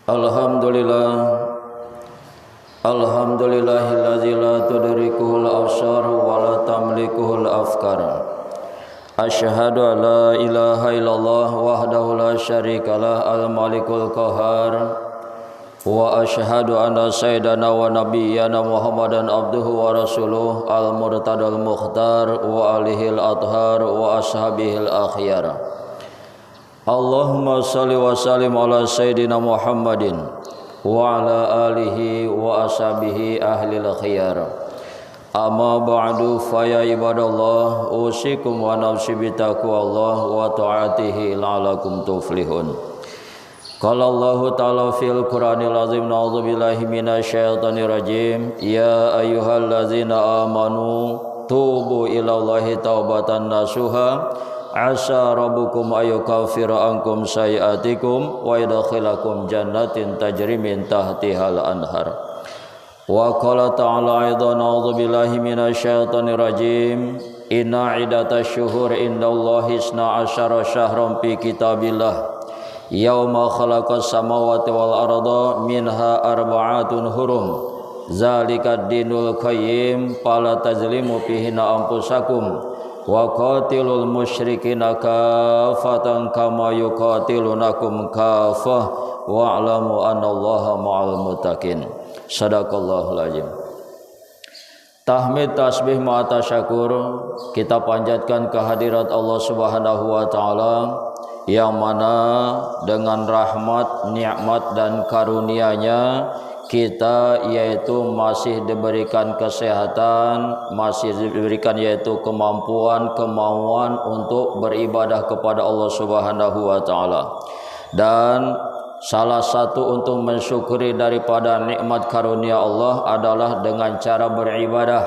Alhamdulillah, alhamdulillahilladzi la tudrikuhul absar wa la tamlikuhul afkar. Asyhadu an la ilaha illallah wahdahu la syarikalah al-malikul qahhar. Wa asyhadu anna sayyidana wa nabiyyana Muhammadan abduhu wa rasuluh al-murtadal mukhtar wa alihil athhar wa ashabihil akhyar. Allahumma salli wa sallim ala sayyidina Muhammadin wa ala alihi wa ashabihi ahlil khiyar. Amma ba'du fa ya ibadallah usikum wa nafsi bitaqwallah wa ta'atihi la'alakum tuflihun. Qala Allah ta'ala fil Qur'anil azim na'udzu billahi minasyaitonir rajim ya ayyuhallazina amanu tubu ilallahi taubatan nasuha asa rabbukum ayyukaffira ankum sayiatikum wa yadkhilakum jannatin tajri min tahtihal anhar. Wa qala ta'ala aidan a'udzu billahi minasyaitonir rajim inna iddatasy syuhur indallahi 12 syahran fi kitabillah yauma khalaqas samawati wal arda minha arba'atun hurum zalikad dinul qayyim fala tazlimu fihinna anfusakum wa qatilul musyrikina kafatan kama yuqatilunakum kafah wa'lamu annallaha ma'al muttaqin. Shadaqallahul azim. Tahmid, tasbih, ma'a tasyakur kita panjatkan kehadirat Allah Subhanahu wa taala yang mana dengan rahmat, nikmat dan karunia-Nya kita yaitu masih diberikan kesehatan, masih diberikan yaitu kemampuan, kemauan untuk beribadah kepada Allah Subhanahu wa taala. Dan salah satu untuk mensyukuri daripada nikmat karunia Allah adalah dengan cara beribadah.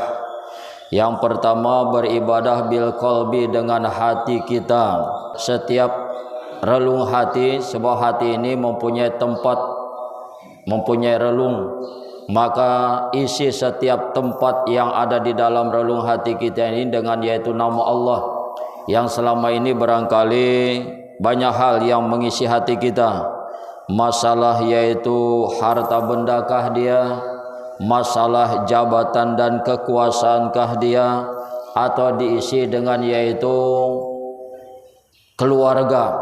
Yang pertama beribadah bil qalbi, dengan hati kita. Setiap relung hati, sebuah hati ini mempunyai tempat, mempunyai relung, maka isi setiap tempat yang ada di dalam relung hati kita ini dengan yaitu nama Allah, yang selama ini barangkali banyak hal yang mengisi hati kita. Masalah yaitu harta bendakah dia, masalah jabatan dan kekuasaankah dia, atau diisi dengan yaitu keluarga,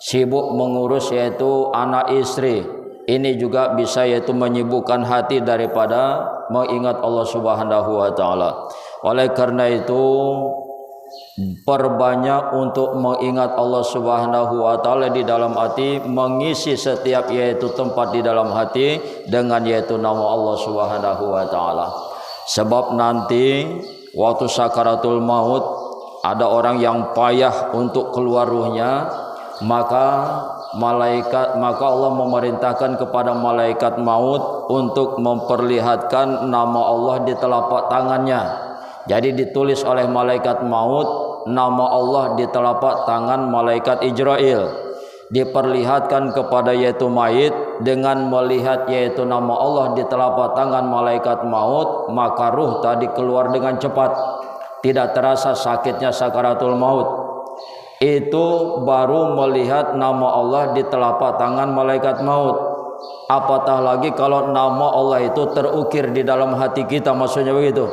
sibuk mengurus yaitu anak istri. Ini juga bisa yaitu menyibukkan hati daripada mengingat Allah Subhanahu wa taala. Oleh karena itu perbanyak untuk mengingat Allah Subhanahu wa taala di dalam hati, mengisi setiap yaitu tempat di dalam hati dengan yaitu nama Allah Subhanahu wa taala. Sebab nanti waktu sakaratul maut ada orang yang payah untuk keluar ruhnya, maka Allah memerintahkan kepada malaikat maut untuk memperlihatkan nama Allah di telapak tangannya. Jadi ditulis oleh malaikat maut nama Allah di telapak tangan malaikat Ijrail. Diperlihatkan kepada yaitu mayit dengan melihat yaitu nama Allah di telapak tangan malaikat maut, maka ruh tadi keluar dengan cepat, tidak terasa sakitnya sakaratul maut. Itu baru melihat nama Allah di telapak tangan malaikat maut. Apatah lagi kalau nama Allah itu terukir di dalam hati kita, maksudnya begitu.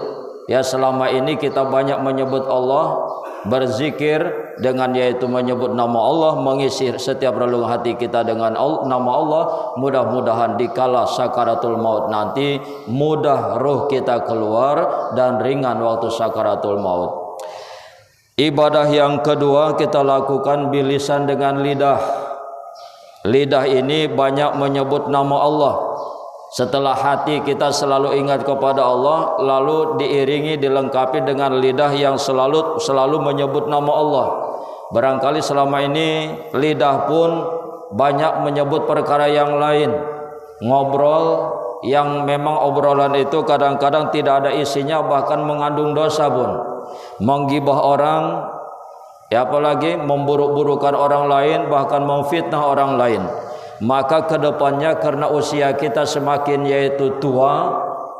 Ya, selama ini kita banyak menyebut Allah, berzikir dengan yaitu menyebut nama Allah, mengisi setiap relung hati kita dengan nama Allah. Mudah-mudahan dikala sakaratul maut nanti mudah ruh kita keluar dan ringan waktu sakaratul maut. Ibadah yang kedua kita lakukan bilisan, dengan lidah. Lidah ini banyak menyebut nama Allah. Setelah hati kita selalu ingat kepada Allah, lalu diiringi, dilengkapi dengan lidah yang selalu menyebut nama Allah. Barangkali selama ini lidah pun banyak menyebut perkara yang lain, ngobrol yang memang obrolan itu kadang-kadang tidak ada isinya, bahkan mengandung dosa pun. Menggibah orang, ya apalagi memburuk-burukan orang lain, bahkan memfitnah orang lain. Maka kedepannya karena usia kita semakin yaitu tua,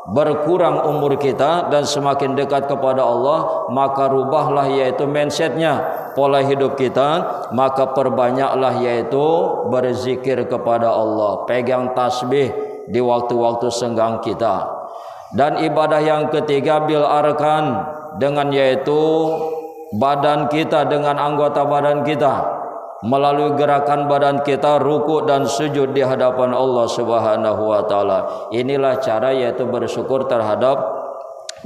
berkurang umur kita dan semakin dekat kepada Allah, maka rubahlah yaitu mindsetnya, pola hidup kita, maka perbanyaklah yaitu berzikir kepada Allah, pegang tasbih di waktu-waktu senggang kita. Dan ibadah yang ketiga bil arkan, dengan yaitu badan kita, dengan anggota badan kita, melalui gerakan badan kita ruku dan sujud di hadapan Allah Subhanahu wa taala. Inilah cara yaitu bersyukur terhadap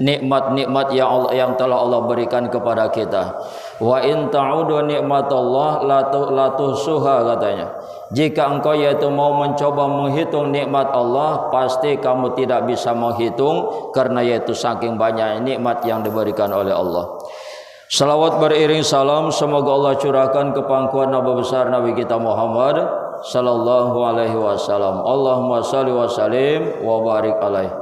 nikmat-nikmat yang telah Allah berikan kepada kita. Wa in ta'udu nikmatallah la tuhsuha, katanya. Jika engkau yaitu mau mencoba menghitung nikmat Allah, pasti kamu tidak bisa menghitung, karena yaitu saking banyak nikmat yang diberikan oleh Allah. Salawat beriring salam semoga Allah curahkan ke pangkuan Nabi besar Nabi kita Muhammad sallallahu alaihi wasallam. Allahumma shalli wa sallim wa barik alaihi.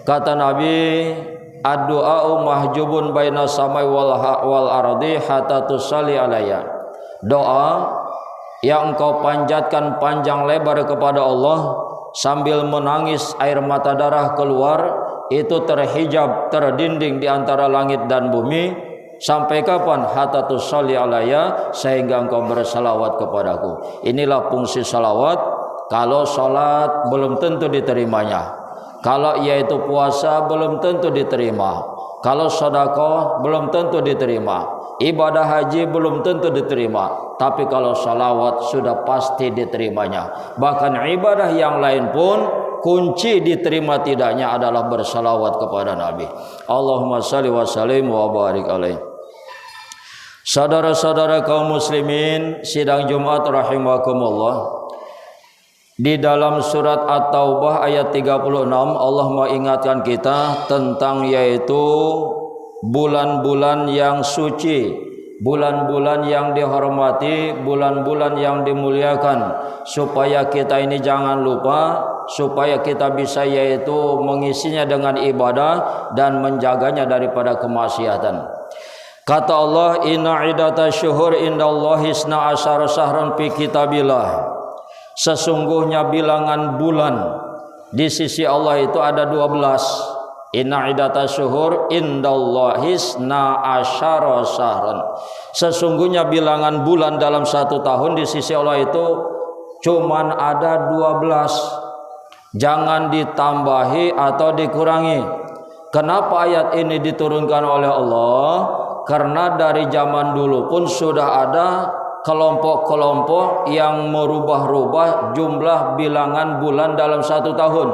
Kata Nabi, ad-du'a'u mahjubun baina samai wal ardi hatta tusalli alayya. Doa yang engkau panjatkan panjang lebar kepada Allah sambil menangis air mata darah keluar, itu terhijab, terdinding di antara langit dan bumi. Sampai kapan? Hatta tusalli alayya, sehingga engkau bersalawat kepadaku. Inilah fungsi salawat. Kalau salat belum tentu diterimanya, kalau yaitu puasa belum tentu diterima, kalau sedekah belum tentu diterima, ibadah haji belum tentu diterima. Tapi kalau salawat sudah pasti diterimanya. Bahkan ibadah yang lain pun kunci diterima tidaknya adalah bersalawat kepada Nabi. Allahumma shalli wa sallim wa barik alaihi. Saudara-saudara kaum muslimin sidang Jumat rahimakumullah, di dalam surat At-Taubah ayat 36 Allah mengingatkan kita tentang yaitu bulan-bulan yang suci, bulan-bulan yang dihormati, bulan-bulan yang dimuliakan, supaya kita ini jangan lupa, supaya kita bisa yaitu mengisinya dengan ibadah dan menjaganya daripada kemaksiatan. Kata Allah, inna iddatash syuhur indallahi 12 syahran fi kitabillah. Sesungguhnya bilangan bulan di sisi Allah itu ada 12. Inna iddatash syuhur indallahi 12 syahran. Sesungguhnya bilangan bulan dalam satu tahun di sisi Allah itu cuman ada 12. Jangan ditambahi atau dikurangi. Kenapa ayat ini diturunkan oleh Allah? Karena dari zaman dulu pun sudah ada kelompok-kelompok yang merubah-rubah jumlah bilangan bulan dalam satu tahun.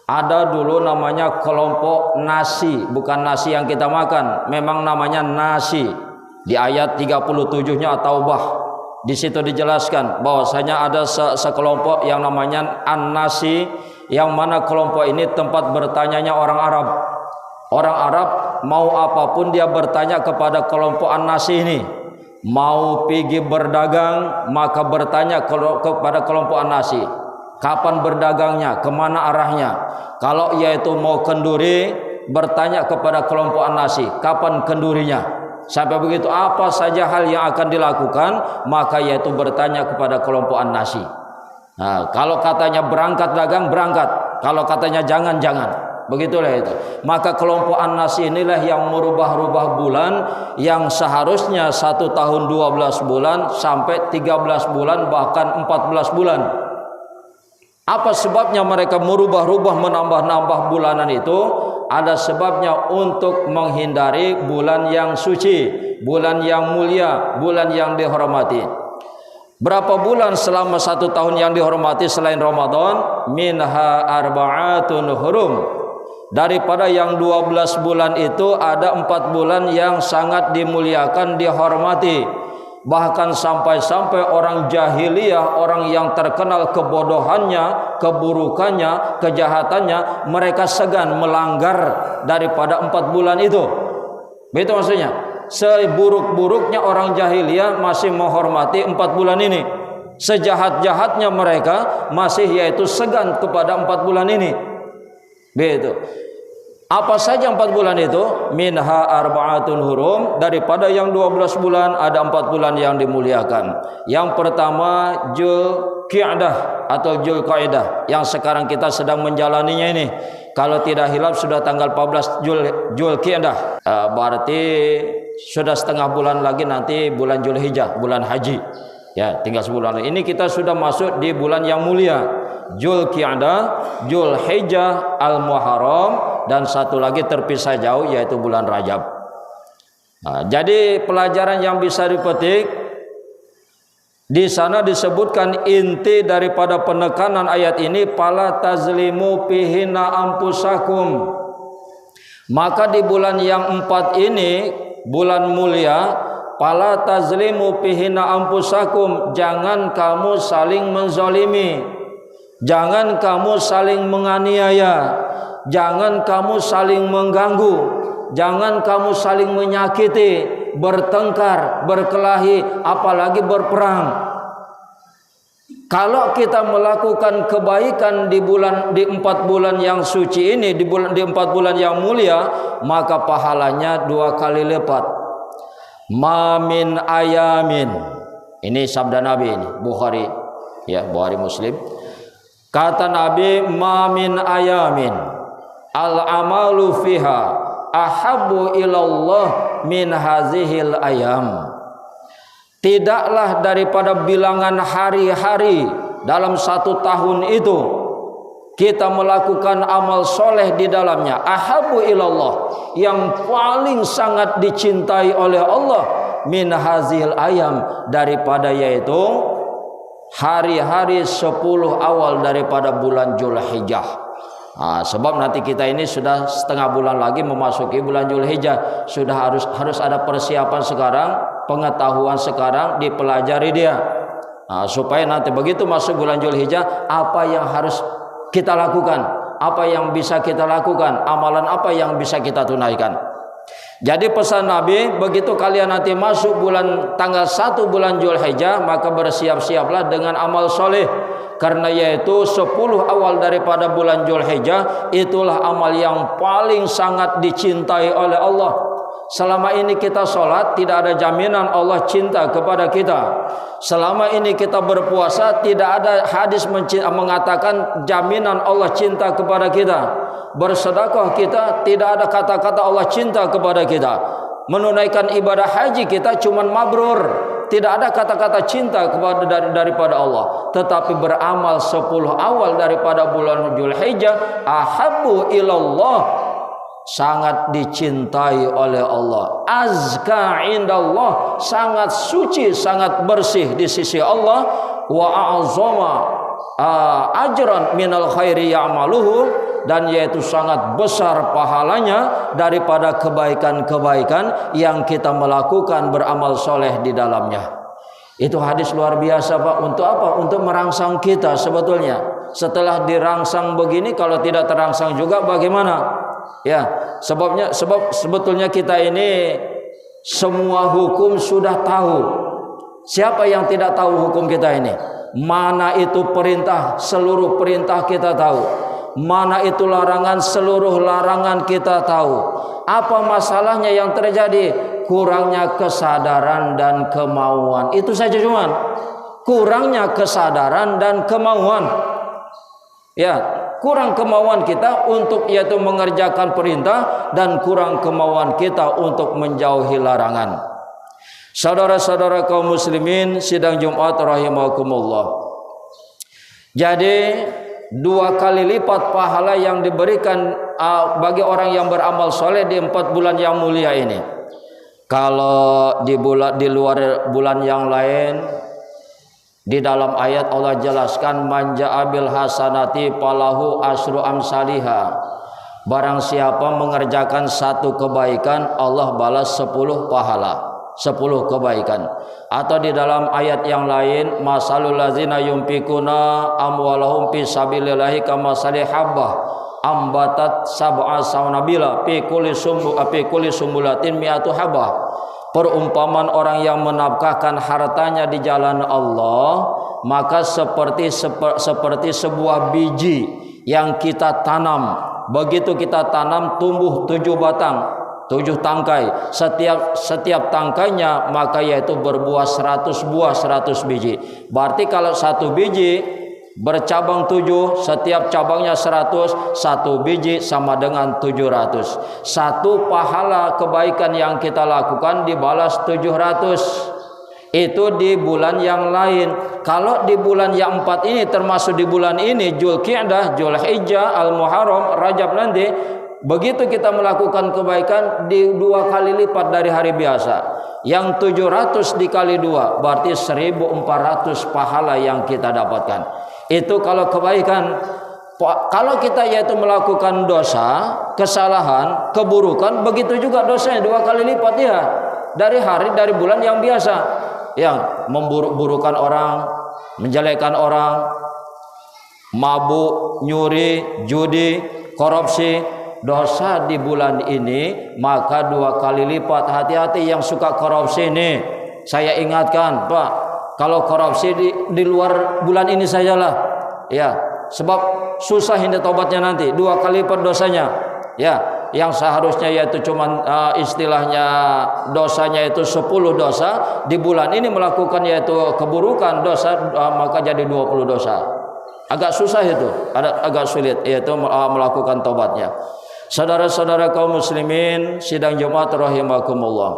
Ada dulu namanya kelompok nasi, bukan nasi yang kita makan, memang namanya nasi. Di ayat 37-nya At-Taubah, di situ dijelaskan bahwasanya ada sekelompok yang namanya An-Nasi, yang mana kelompok ini tempat bertanyanya orang Arab. Orang Arab mau apapun dia bertanya kepada kelompok An-Nasi ini. Mau pergi berdagang maka bertanya kepada kelompok An-Nasi, kapan berdagangnya, kemana arahnya. Kalau yaitu mau kenduri, bertanya kepada kelompok An-Nasi, kapan kendurinya. Sampai begitu apa saja hal yang akan dilakukan, maka yaitu bertanya kepada kelompok An-Nasi. Nah, kalau katanya berangkat dagang, berangkat. Kalau katanya jangan, jangan. Begitulah itu. Maka kelompok An-Nasi inilah yang merubah-rubah bulan yang seharusnya 1 tahun 12 bulan sampai 13 bulan bahkan 14 bulan. Apa sebabnya mereka merubah-rubah, menambah-nambah bulanan itu? Ada sebabnya untuk menghindari bulan yang suci, bulan yang mulia, bulan yang dihormati. Berapa bulan selama 1 tahun yang dihormati selain Ramadan? Minha arba'atun hurum. Daripada yang 12 bulan itu ada 4 bulan yang sangat dimuliakan, dihormati. Bahkan sampai-sampai orang jahiliyah, orang yang terkenal kebodohannya, keburukannya, kejahatannya, mereka segan melanggar daripada 4 bulan itu. Begitu maksudnya. Seburuk-buruknya orang jahiliyah masih menghormati 4 bulan ini. Sejahat-jahatnya mereka masih yaitu segan kepada 4 bulan ini. Begitu. Apa saja 4 bulan itu? Minha arba'atun hurum. Daripada yang 12 bulan ada 4 bulan yang dimuliakan. Yang pertama Qi'dah atau Dzulqa'dah yang sekarang kita sedang menjalaninya ini. Kalau tidak hilaf sudah tanggal 14 Dzulqa'dah. Berarti sudah setengah bulan lagi nanti bulan Dzulhijjah, bulan haji. Ya, tinggal sebulan lagi. Ini kita sudah masuk di bulan yang mulia. Dzulqa'dah, Dzulhijjah, Al-Muharram, dan satu lagi terpisah jauh yaitu bulan Rajab. Jadi pelajaran yang bisa dipetik di sana disebutkan inti daripada penekanan ayat ini, fala tazlimu fihina ampusakum. Maka di bulan yang 4 ini, bulan mulia, fala tazlimu fihina ampusakum, jangan kamu saling menzalimi, jangan kamu saling menganiaya, jangan kamu saling mengganggu, jangan kamu saling menyakiti, bertengkar, berkelahi, apalagi berperang. Kalau kita melakukan kebaikan di 4 bulan yang suci ini, di 4 bulan yang mulia, maka pahalanya 2 kali lipat. Ma min ayamin. Ini sabda Nabi ini, Bukhari, ya, Bukhari Muslim. Kata Nabi, ma min ayamin al amalu fiha ahabbu ilallah min hazihil ayam. Tidaklah daripada bilangan hari-hari dalam 1 tahun itu kita melakukan amal soleh di dalamnya, ahabbu ilallah, yang paling sangat dicintai oleh Allah, min hazihil ayam, daripada yaitu hari-hari 10 awal daripada bulan Dzulhijjah. Sebab nanti kita ini sudah setengah bulan lagi memasuki bulan Dzulhijjah, sudah harus ada persiapan sekarang, pengetahuan sekarang, dipelajari dia, supaya nanti begitu masuk bulan Dzulhijjah, apa yang harus kita lakukan, apa yang bisa kita lakukan, amalan apa yang bisa kita tunaikan. Jadi pesan Nabi, begitu kalian nanti masuk tanggal 1 bulan Dzulhijjah, maka bersiap-siaplah dengan amal soleh. Karena yaitu 10 awal daripada bulan Dzulhijjah, itulah amal yang paling sangat dicintai oleh Allah. Selama ini kita sholat, tidak ada jaminan Allah cinta kepada kita. Selama ini kita berpuasa, tidak ada hadis mengatakan jaminan Allah cinta kepada kita. Bersedekah kita, tidak ada kata-kata Allah cinta kepada kita. Menunaikan ibadah haji kita cuman mabrur, tidak ada kata-kata cinta daripada Allah. Tetapi beramal 10 awal daripada bulan Dzulhijjah, ahabbu ilallah, sangat dicintai oleh Allah. Azka indallah, sangat suci, sangat bersih di sisi Allah. Wa a'zama ajran minal khairi ya'maluhu, dan yaitu sangat besar pahalanya daripada kebaikan-kebaikan yang kita melakukan beramal soleh di dalamnya. Itu hadis luar biasa, Pak. Untuk apa? Untuk merangsang kita sebetulnya. Setelah dirangsang begini, kalau tidak terangsang juga bagaimana? Ya, sebab sebetulnya kita ini semua hukum sudah tahu. Siapa yang tidak tahu hukum kita ini? Mana itu perintah, seluruh perintah kita tahu. Mana itu larangan, seluruh larangan kita tahu. Apa masalahnya yang terjadi? Kurangnya kesadaran dan kemauan. Itu saja cuman. Kurangnya kesadaran dan kemauan. Ya, kurang kemauan kita untuk yaitu mengerjakan perintah, dan kurang kemauan kita untuk menjauhi larangan. Saudara-saudara kaum muslimin sidang Jumat rahimakumullah. Jadi 2 kali lipat pahala yang diberikan bagi orang yang beramal soleh di 4 bulan yang mulia ini. Kalau di luar bulan yang lain, di dalam ayat Allah jelaskan, man ja'a bil hasanati falahu asyru amsalihha. Barang siapa mengerjakan 1 kebaikan, Allah balas 10 pahala, 10 kebaikan. Atau di dalam ayat yang lain, masalul ladzina yunfikuna amwalahum fi sabilillahi kamasali habbah ambatat sab'a saunabila fi kulli sumbulatin mi'atu habbah. Perumpamaan orang yang menafkahkan hartanya di jalan Allah, maka seperti sebuah biji yang kita tanam. Begitu kita tanam, tumbuh 7 batang. 7 tangkai. Setiap tangkainya maka yaitu berbuah 100 buah 100 biji. Berarti kalau 1 biji bercabang 7, setiap cabangnya 100, 1 biji sama dengan 700. 1 pahala kebaikan yang kita lakukan dibalas 700. Itu di bulan yang lain. Kalau di bulan yang 4 ini, termasuk di bulan ini, Dzulqa'dah, Dzulhijjah, Al-Muharram, Rajab nanti, begitu kita melakukan kebaikan di 2 kali lipat dari hari biasa. Yang 700 dikali 2 berarti 1400 pahala yang kita dapatkan. Itu kalau kebaikan. Kalau kita yaitu melakukan dosa, kesalahan, keburukan, begitu juga dosanya 2 kali lipat ya. Dari bulan yang biasa. Yang memburuk-burukan orang, menjelekkan orang, mabuk, nyuri, judi, korupsi, dosa di bulan ini maka 2 kali lipat. Hati-hati yang suka korupsi ini. Saya ingatkan, Pak, kalau korupsi di luar bulan ini sajalah. Ya, sebab susah ini tobatnya nanti. 2 kali lipat dosanya. Ya, yang seharusnya yaitu cuman istilahnya dosanya itu 10 dosa, di bulan ini melakukan yaitu keburukan dosa maka jadi 20 dosa. Agak susah itu, agak sulit yaitu melakukan tobatnya. Saudara-saudara kaum muslimin sidang Jumat rahimakumullah.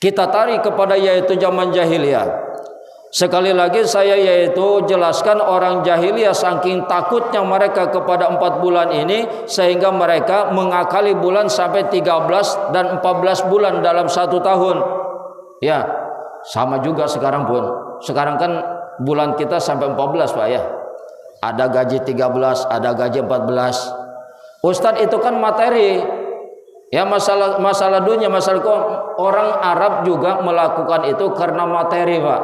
Kita tarik kepada yaitu zaman jahiliyah. Sekali lagi saya yaitu jelaskan orang jahiliyah saking takutnya mereka kepada 4 bulan ini sehingga mereka mengakali bulan sampai 13 dan 14 bulan dalam 1 tahun. Ya, sama juga sekarang pun. Sekarang kan bulan kita sampai 14 Pak ya. Ada gaji 13, ada gaji 14. Ustadz itu kan materi. Ya masalah dunia, masalah orang Arab juga melakukan itu karena materi Pak.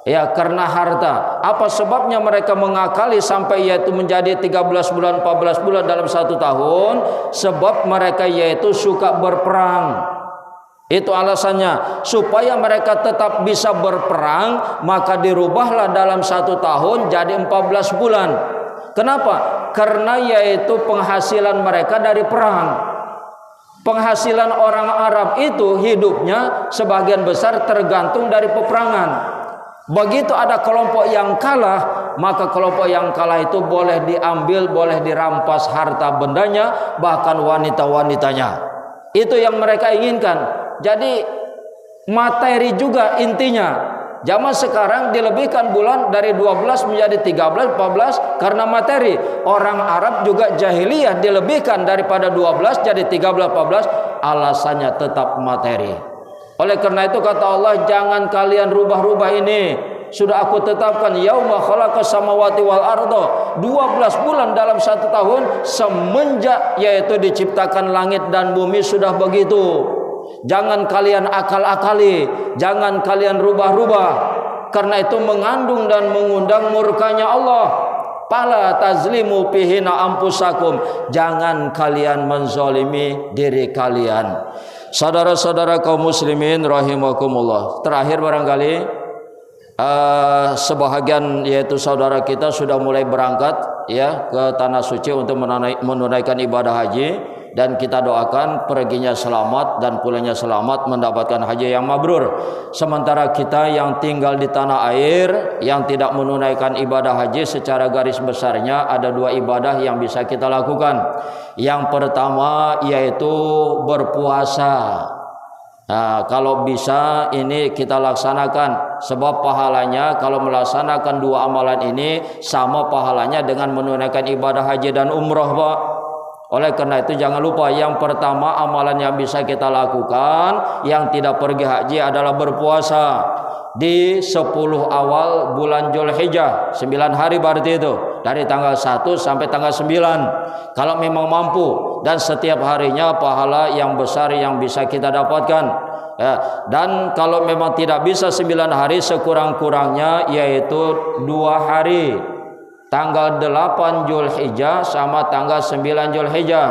Ya karena harta. Apa sebabnya mereka mengakali sampai yaitu menjadi 13 bulan 14 bulan dalam 1 tahun? Sebab mereka yaitu suka berperang. Itu alasannya. Supaya mereka tetap bisa berperang, maka dirubahlah dalam 1 tahun jadi 14 bulan. Kenapa? Karena yaitu penghasilan mereka dari perang. Penghasilan orang Arab itu hidupnya sebagian besar tergantung dari peperangan. Begitu ada kelompok yang kalah, maka kelompok yang kalah itu boleh diambil, boleh dirampas harta bendanya, bahkan wanita-wanitanya. Itu yang mereka inginkan. Jadi materi juga intinya. Zaman sekarang dilebihkan bulan dari 12 menjadi 13, 14 karena materi. Orang Arab juga jahiliyah dilebihkan daripada 12 jadi 13, 14, alasannya tetap materi. Oleh karena itu kata Allah, jangan kalian rubah-rubah ini. Sudah aku tetapkan yauma khalaqas samawati wal arda, 12 bulan dalam 1 tahun semenjak yaitu diciptakan langit dan bumi sudah begitu. Jangan kalian akal-akali, jangan kalian rubah-rubah. Karena itu mengandung dan mengundang murkanya Allah. Pala tazlimu pihina ampusakum, jangan kalian menzalimi diri kalian. Saudara-saudara kaum muslimin rahimakumullah. Terakhir barangkali sebahagian yaitu saudara kita sudah mulai berangkat ya ke tanah suci untuk menunaikan ibadah haji, dan kita doakan perginya selamat dan pulangnya selamat mendapatkan haji yang mabrur. Sementara kita yang tinggal di tanah air yang tidak menunaikan ibadah haji, secara garis besarnya ada 2 ibadah yang bisa kita lakukan. Yang pertama yaitu berpuasa. Nah, kalau bisa ini kita laksanakan, sebab pahalanya kalau melaksanakan 2 amalan ini sama pahalanya dengan menunaikan ibadah haji dan umroh Pak. Oleh karena itu jangan lupa, yang pertama amalan yang bisa kita lakukan yang tidak pergi haji adalah berpuasa di 10 awal bulan Dzulhijjah, 9 hari berarti itu, dari tanggal 1 sampai tanggal 9 kalau memang mampu, dan setiap harinya pahala yang besar yang bisa kita dapatkan ya. Dan kalau memang tidak bisa 9 hari, sekurang-kurangnya yaitu 2 hari, tanggal 8 Dzulhijjah sama tanggal 9 Dzulhijjah.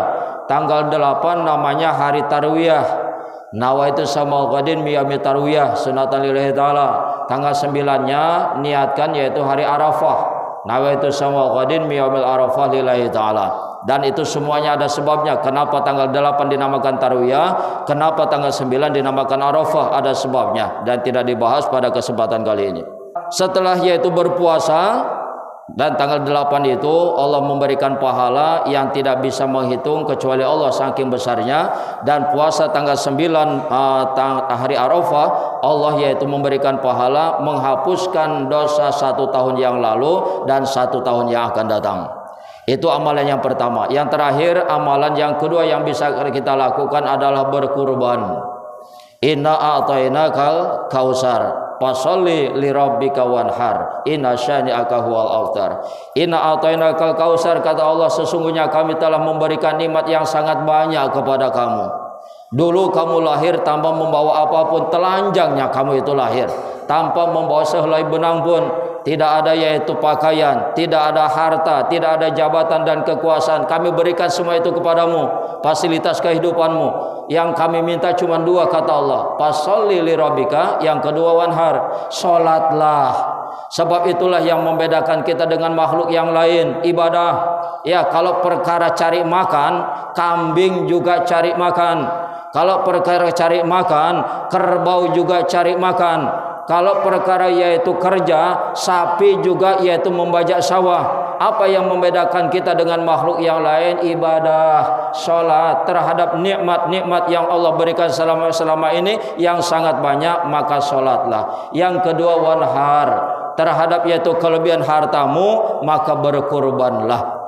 Tanggal 8 namanya hari Tarwiyah. Nawaitu sama qadin miyami tarwiyah sunatan lillahi ta'ala. Tanggal 9-nya niatkan yaitu hari Arafah. Nawaitu sama qadin mi yaumil arafah lillahi ta'ala. Dan itu semuanya ada sebabnya. Kenapa tanggal 8 dinamakan Tarwiyah, kenapa tanggal 9 dinamakan Arafah, ada sebabnya dan tidak dibahas pada kesempatan kali ini. Setelah yaitu berpuasa dan tanggal 8 itu Allah memberikan pahala yang tidak bisa menghitung kecuali Allah saking besarnya. Dan puasa tanggal 9 hari Arafah, Allah yaitu memberikan pahala menghapuskan dosa 1 tahun yang lalu dan 1 tahun yang akan datang. Itu amalan yang pertama. Yang terakhir, amalan yang kedua yang bisa kita lakukan adalah berkurban. Inna a'tainakal kausar fasholli lirabbika wanhar inna syani'aka huwal abtar. Inna a'tainakal kausar, kata Allah, sesungguhnya kami telah memberikan nikmat yang sangat banyak kepada kamu. Dulu kamu lahir tanpa membawa apapun, telanjangnya kamu itu lahir tanpa membawa sehelai benang pun. Tidak ada yaitu pakaian, tidak ada harta, tidak ada jabatan dan kekuasaan. Kami berikan semua itu kepadamu, fasilitas kehidupanmu. Yang kami minta cuma 2, kata Allah. Fasholli lirabbika, yang kedua wanhar, salatlah. Sebab itulah yang membedakan kita dengan makhluk yang lain, ibadah. Ya, kalau perkara cari makan, kambing juga cari makan. Kalau perkara cari makan, kerbau juga cari makan. Kalau perkara yaitu kerja, sapi juga yaitu membajak sawah. Apa yang membedakan kita dengan makhluk yang lain? Ibadah, sholat terhadap nikmat-nikmat yang Allah berikan selama ini yang sangat banyak, maka sholatlah. Yang kedua wanhar, terhadap yaitu kelebihan hartamu, maka berkurbanlah.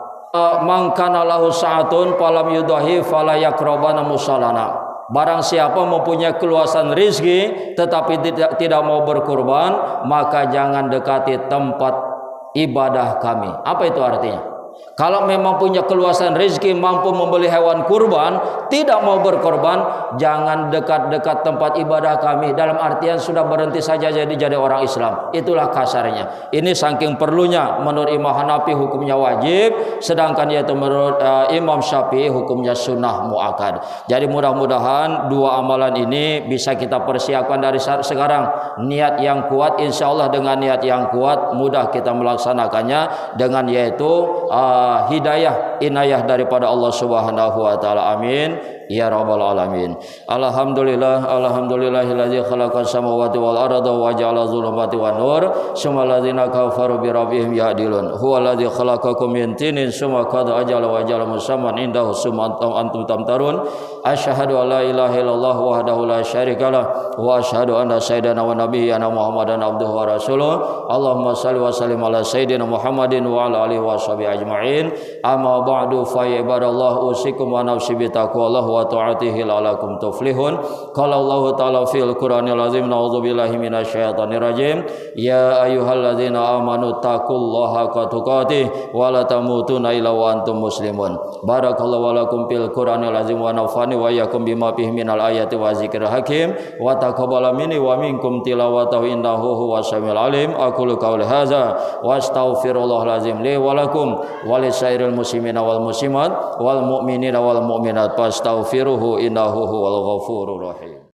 Man kana lahu sa'atun falam yudahi fala yaqrabana musallana. Barang siapa mempunyai keluasan rezeki tetapi tidak mau berkurban, maka jangan dekati tempat ibadah kami. Apa itu artinya? Kalau memang punya keluasan rezeki, mampu membeli hewan kurban, tidak mau berkorban, jangan dekat-dekat tempat ibadah kami. Dalam artian sudah berhenti saja jadi orang Islam. Itulah kasarnya. Ini saking perlunya. Menurut Imam Hanafi hukumnya wajib, sedangkan yaitu menurut Imam Syafi'i hukumnya sunnah muakkad. Jadi mudah-mudahan 2 amalan ini bisa kita persiapkan dari sekarang. Niat yang kuat, insya Allah dengan niat yang kuat mudah kita melaksanakannya dengan yaitu hidayah, inayah daripada Allah Subhanahu wa taala. Amin ya rabbal alamin. Alhamdulillahilladzi khalaqas samawati wal arda wa ja'ala dzulumati wan nur summal ladzina kafaru bi rabbihim yahdilun. Huwallazi khalaqakum min tinin summa qada ajala wa ja'ala musamman indahu summa antum tamtarun. Asyhadu an la ilaha illallah wahdahu la syarikalah wa asyhadu anna sayyidana wa nabiyyana Muhammadan abduhu wa rasuluh. Allahumma shalli wa sallim ala sayyidina Muhammadin wa ala alihi washabihi ajma'in. Amma ba'du fa ya ibadallah usikum wa nafsi bi taqwallah wa ta'atihi la'alakum tuflihun. Qala Allah ta'ala fil Qur'anil azim, na'udzubillahi minasyaitonir rajim. Ya ayyuhalladzina amanu taqullaha haqqa tuqatih wa la tamutunna illa wa antum muslimun. Barakallahu wa lakum fil Qur'anil azim wa nafani wa iyyakum bima fihi minal ayati wa dzikril hakim wa taqabbala minni wa minkum tilawatahu innahu huwas samiul alim. Aqulu qawli hadza wa astaghfirullahal azim li wa lakum wa lisairil muslimina wal muslimat wal mu'minina wal mu'minat fastaghfiruhu innahu huwal ghafurur rahim.